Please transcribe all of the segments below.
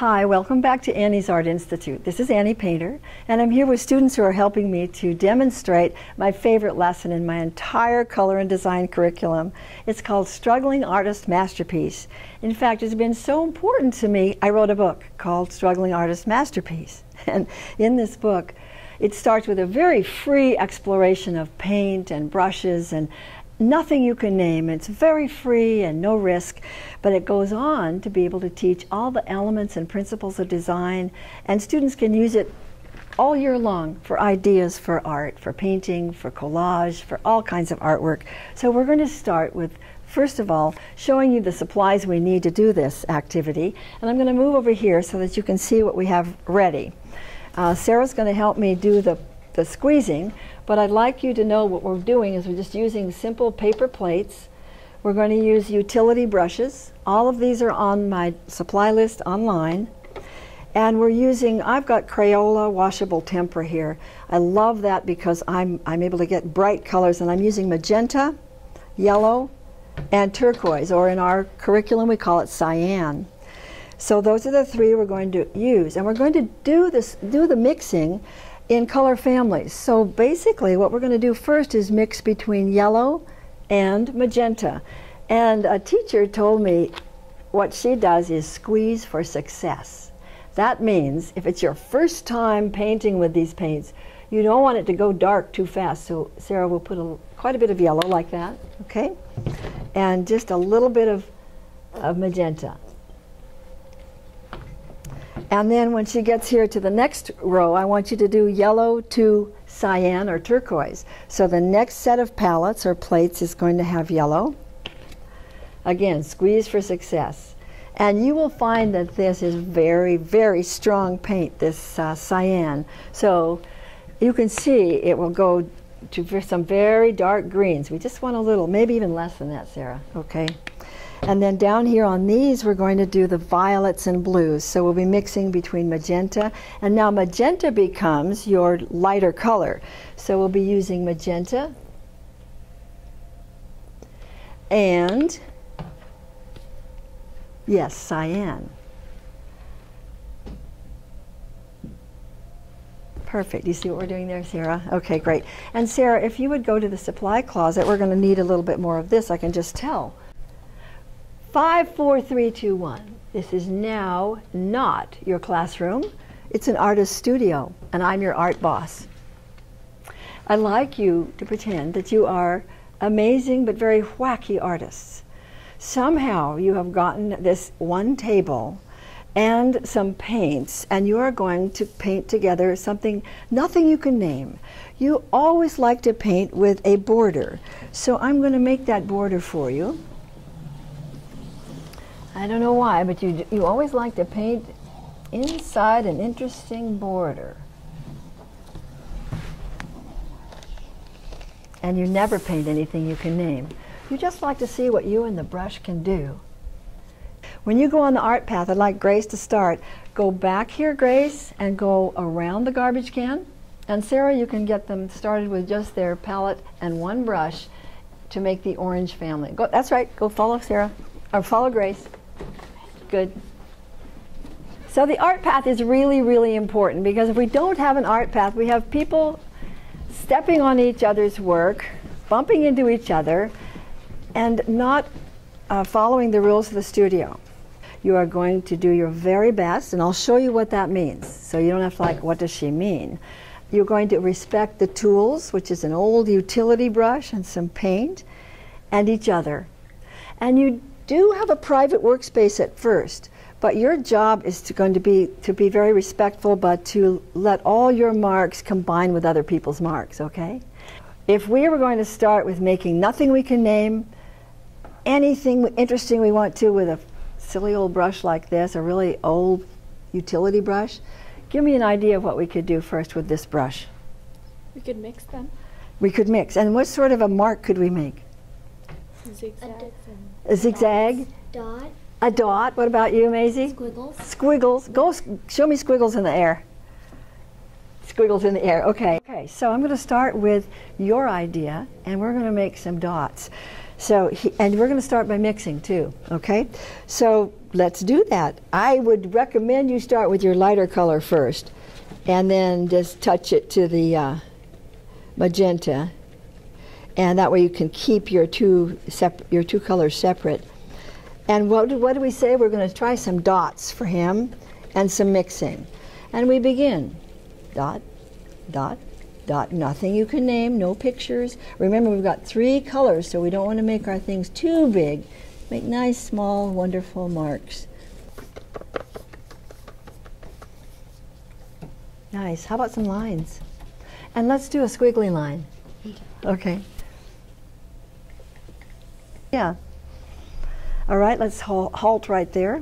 Hi, welcome back to Annie's Art Institute. This is Annie Painter, and I'm here with students who are helping me to demonstrate my favorite lesson in my entire color and design curriculum. It's called Struggling Artist Masterpiece. In fact, it's been so important to me, I wrote a book called Struggling Artist Masterpiece. And in this book, it starts with a very free exploration of paint and brushes and nothing you can name. It's very free and no risk, but it goes on to be able to teach all the elements and principles of design, and students can use it all year long for ideas for art, for painting, for collage, for all kinds of artwork. So we're going to start with, first of all, showing you the supplies we need to do this activity, and I'm going to move over here so that you can see what we have ready. Sarah's going to help me do the squeezing, but I'd like you to know what we're doing is we're just using simple paper plates. We're going to use utility brushes. All of these are on my supply list online. And we're using, I've got Crayola washable tempera here. I love that because I'm able to get bright colors, and I'm using magenta, yellow, and turquoise, or in our curriculum we call it cyan. So those are the three we're going to use, and we're going to do the mixing in color families. So basically what we're going to do first is mix between yellow and magenta. And a teacher told me what she does is squeeze for success. That means if it's your first time painting with these paints, you don't want it to go dark too fast. So Sarah will put quite a bit of yellow like that, okay? And just a little bit of magenta. And then when she gets here to the next row, I want you to do yellow to cyan or turquoise. So the next set of palettes or plates is going to have yellow. Again, squeeze for success. And you will find that this is very, very strong paint, this cyan. So you can see it will go to some very dark greens. We just want a little, maybe even less than that, Sarah, okay? And then down here on these, we're going to do the violets and blues. So we'll be mixing between magenta, and now magenta becomes your lighter color. So we'll be using magenta and, yes, cyan. Perfect. You see what we're doing there, Sarah? Okay, great. And Sarah, if you would go to the supply closet, we're going to need a little bit more of this, I can just tell. 5, 4, 3, 2, 1. This is now not your classroom. It's an artist studio, and I'm your art boss. I'd like you to pretend that you are amazing but very wacky artists. Somehow you have gotten this one table and some paints, and you are going to paint together something, nothing you can name. You always like to paint with a border. So I'm going to make that border for you. I don't know why, but you always like to paint inside an interesting border. And you never paint anything you can name. You just like to see what you and the brush can do. When you go on the art path, I'd like Grace to start. Go back here, Grace, and go around the garbage can. And Sarah, you can get them started with just their palette and one brush to make the orange family. Go, that's right, go follow Sarah, or follow Grace. Good. So the art path is really, really important, because if we don't have an art path, we have people stepping on each other's work, bumping into each other, and not following the rules of the studio. You are going to do your very best, and I'll show you what that means. So you don't have to like, what does she mean? You're going to respect the tools, which is an old utility brush and some paint, and each other. And you do have a private workspace at first, but your job is going to be very respectful, but to let all your marks combine with other people's marks, okay? If we were going to start with making nothing we can name, anything interesting we want to with a silly old brush like this, a really old utility brush, give me an idea of what we could do first with this brush. We could mix them. We could mix. And what sort of a mark could we make? Zigzag. A zigzag? Dot. A dot. What about you, Maisie? Squiggles. Squiggles. Go show me squiggles in the air. Squiggles in the air. Okay. Okay, so I'm going to start with your idea, and we're going to make some dots. So, and we're going to start by mixing too, okay? So let's do that. I would recommend you start with your lighter color first, and then just touch it to the magenta, and that way you can keep your two colors separate. And what do we say? We're going to try some dots for him and some mixing. And we begin. Dot, dot, dot. Nothing you can name, no pictures. Remember, we've got 3 colors, so we don't want to make our things too big. Make nice, small, wonderful marks. Nice. How about some lines? And let's do a squiggly line. Okay. Yeah. All right, let's halt right there.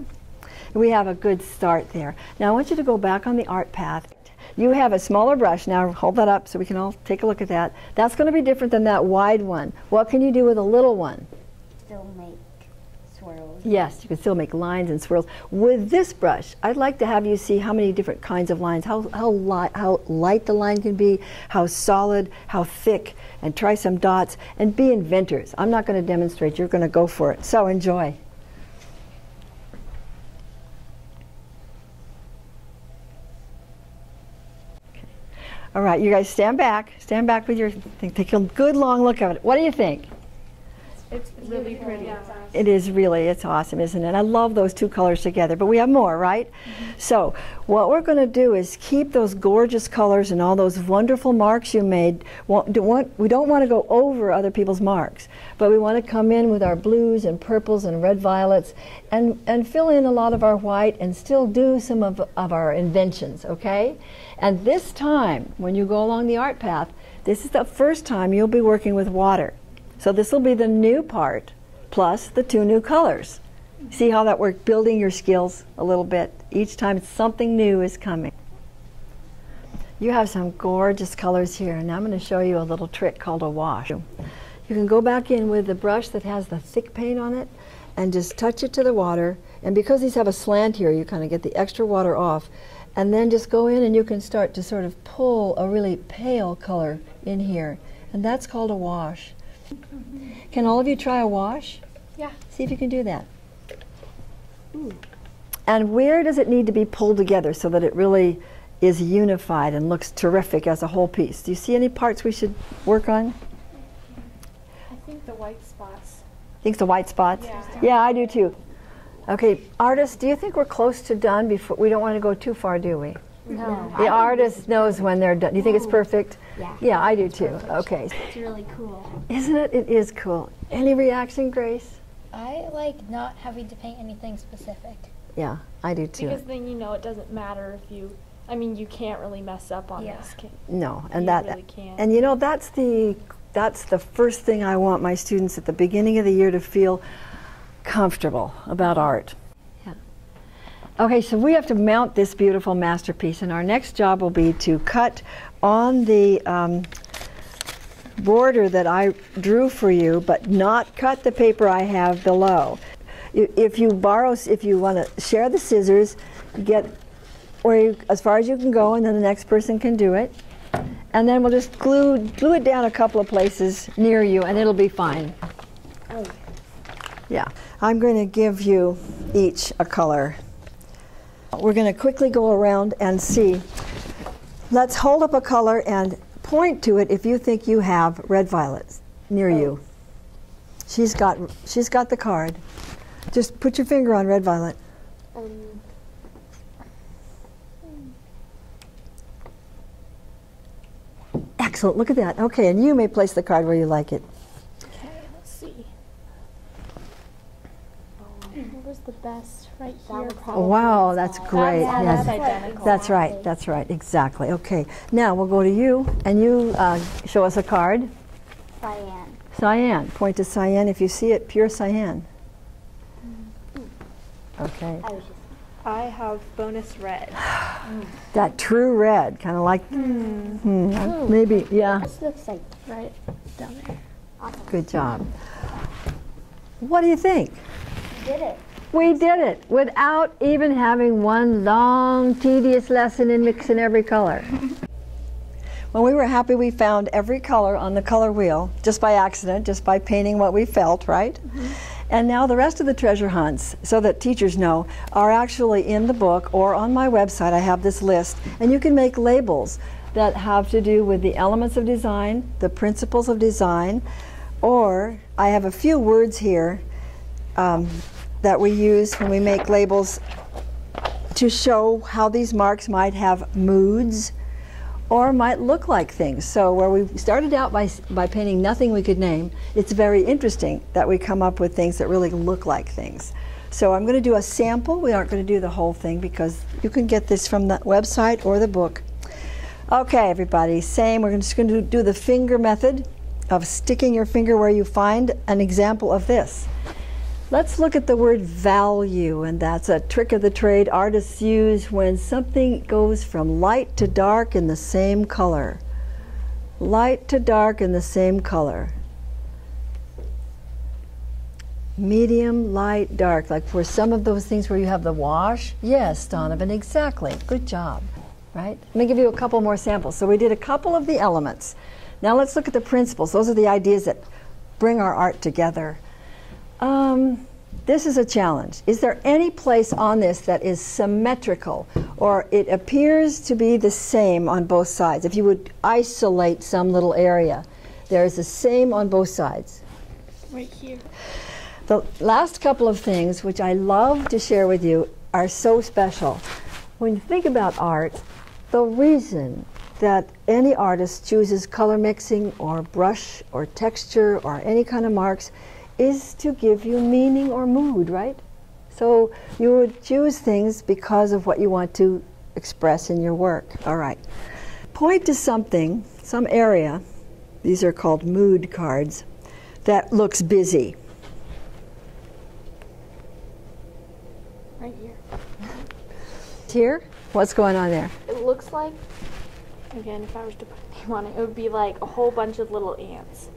We have a good start there. Now I want you to go back on the art path. You have a smaller brush. Now hold that up so we can all take a look at that. That's going to be different than that wide one. What can you do with a little one? Still make swirls. Yes, you can still make lines and swirls. With this brush, I'd like to have you see how many different kinds of lines, how light the line can be, how solid, how thick, and try some dots, and be inventors. I'm not going to demonstrate, you're going to go for it. So enjoy. All right, you guys stand back with your thing. Take a good long look at it. What do you think? It's really pretty. Yeah. It is really, it's awesome, isn't it? I love those 2 colors together, but we have more, right? Mm-hmm. So what we're going to do is keep those gorgeous colors and all those wonderful marks you made. We don't want to go over other people's marks, but we want to come in with our blues and purples and red violets and fill in a lot of our white and still do some of our inventions, okay? And this time, when you go along the art path, this is the first time you'll be working with water. So this will be the new part, plus the 2 new colors. See how that works, building your skills a little bit. Each time something new is coming. You have some gorgeous colors here, and I'm going to show you a little trick called a wash. You can go back in with the brush that has the thick paint on it and just touch it to the water. And because these have a slant here, you kind of get the extra water off. And then just go in and you can start to sort of pull a really pale color in here. And that's called a wash. Can all of you try a wash? Yeah. See if you can do that. Ooh. And where does it need to be pulled together so that it really is unified and looks terrific as a whole piece? Do you see any parts we should work on? I think the white spots. Think the white spots? Yeah. Yeah, I do too. Okay, artists, do you think we're close to done before? We don't want to go too far, do we? No. The artist knows when they're done. Do you think it's perfect? Yeah. Yeah, I do too. Okay. It's really cool. Isn't it? It is cool. Any reaction, Grace? I like not having to paint anything specific. Yeah, I do too. Because then you know it doesn't matter if you, I mean, you can't really mess up on this. No, and you really can't. And you know, that's the first thing I want my students at the beginning of the year to feel comfortable about art. Yeah. Okay, so we have to mount this beautiful masterpiece, and our next job will be to cut on the border that I drew for you, but not cut the paper I have below. If you want to share the scissors, get as far as you can go, and then the next person can do it. And then we'll just glue it down a couple of places near you, and it'll be fine. Oh. Yeah. I'm going to give you each a color. We're going to quickly go around and see. Let's hold up a color and point to it if you think you have red violets near you. She's got the card. Just put your finger on red violet. Excellent. Look at that. Okay, and you may place the card where you like it. Okay, let's see. What was the best right here? Oh, wow, that's great. That's Yes. identical. That's right. That's right. Exactly. Okay. Now we'll go to you, and you show us a card. Cyan. Cyan. Point to cyan if you see it. Pure cyan. Okay. I have bonus red. That true red, kind of like. Maybe. Yeah. This looks like Right down there. awesome. Good job. What do you think? You did it. We did it without even having one long, tedious lesson in mixing every color. When we were happy, we found every color on the color wheel, just by accident, just by painting what we felt, right? And now the rest of the treasure hunts, so that teachers know, are actually in the book or on my website. I have this list, and you can make labels that have to do with the elements of design, the principles of design, or I have a few words here that we use when we make labels to show how these marks might have moods or might look like things. So where we started out by painting nothing we could name, it's very interesting that we come up with things that really look like things. So I'm going to do a sample. We aren't going to do the whole thing because you can get this from the website or the book. Okay, everybody, same. We're just going to do the finger method of sticking your finger where you find an example of this. Let's look at the word value, and that's a trick of the trade artists use when something goes from light to dark in the same color. Light to dark in the same color. Medium, light, dark, like for some of those things where you have the wash. Yes, Donovan, exactly. Good job, right? Let me give you a couple more samples. So we did a couple of the elements. Now let's look at the principles. Those are the ideas that bring our art together. This is a challenge. Is there any place on this that is symmetrical, or it appears to be the same on both sides? If you would isolate some little area, there is the same on both sides. Right here. The last couple of things, which I love to share with you, are so special. When you think about art, the reason that any artist chooses color mixing or brush or texture or any kind of marks is to give you meaning or mood, right? So you would choose things because of what you want to express in your work. All right. Point to something, some area, these are called mood cards, that looks busy. Right here. Here? What's going on there? It looks like, again, if I was to put a name on it, it would be like a whole bunch of little ants.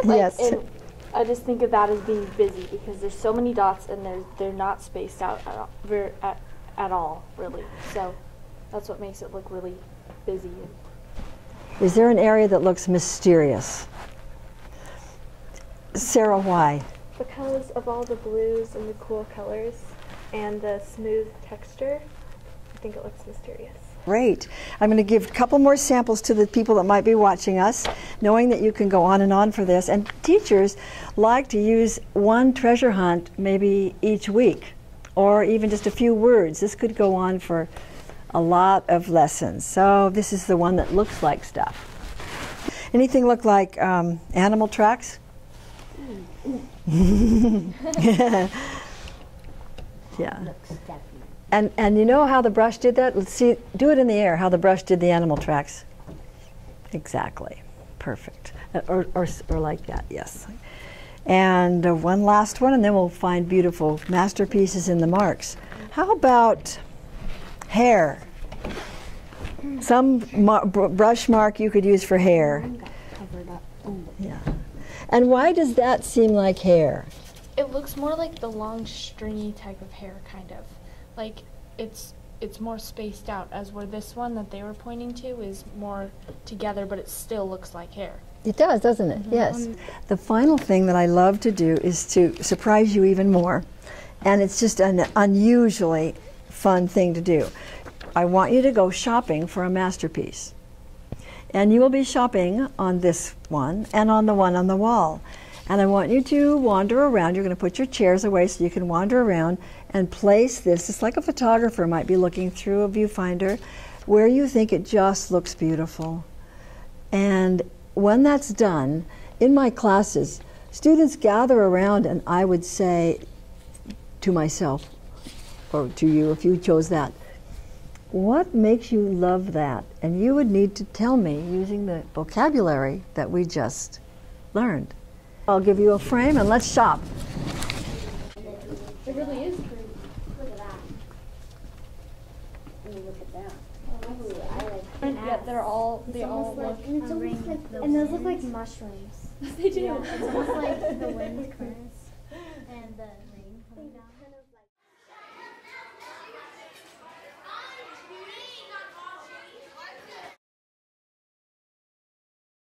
Yes. And I just think of that as being busy because there's so many dots and they're not spaced out at all, really. So that's what makes it look really busy. Is there an area that looks mysterious? Sarah, why? Because of all the blues and the cool colors and the smooth texture, I think it looks mysterious. Great. I'm going to give a couple more samples to the people that might be watching us, knowing that you can go on and on for this. And teachers like to use one treasure hunt maybe each week, or even just a few words. This could go on for a lot of lessons. So this is the one that looks like stuff. Anything look like animal tracks? Yeah. And you know how the brush did that? Let's see, do it in the air, how the brush did the animal tracks. Exactly. Perfect. Or like that, yes. And one last one, and then we'll find beautiful masterpieces in the marks. How about hair? Some brush mark you could use for hair. Yeah. And why does that seem like hair? It looks more like the long stringy type of hair, kind of. Like it's more spaced out, as where this one that they were pointing to is more together, but it still looks like hair. It does, doesn't it? Mm-hmm. Yes. The final thing that I love to do is to surprise you even more. And it's just an unusually fun thing to do. I want you to go shopping for a masterpiece. And you will be shopping on this one and on the one on the wall. And I want you to wander around. You're going to put your chairs away so you can wander around and place this, just like a photographer might be looking through a viewfinder, where you think it just looks beautiful. And when that's done, in my classes, students gather around and I would say to myself, or to you if you chose that, what makes you love that? And you would need to tell me using the vocabulary that we just learned. I'll give you a frame and let's shop. It really is pretty. Look at that. And look at that. Ooh, I like And yet they all it's look. like, and it's almost like, and those look like mushrooms. They do. Yeah, it's almost like the wind currents and the rain coming down.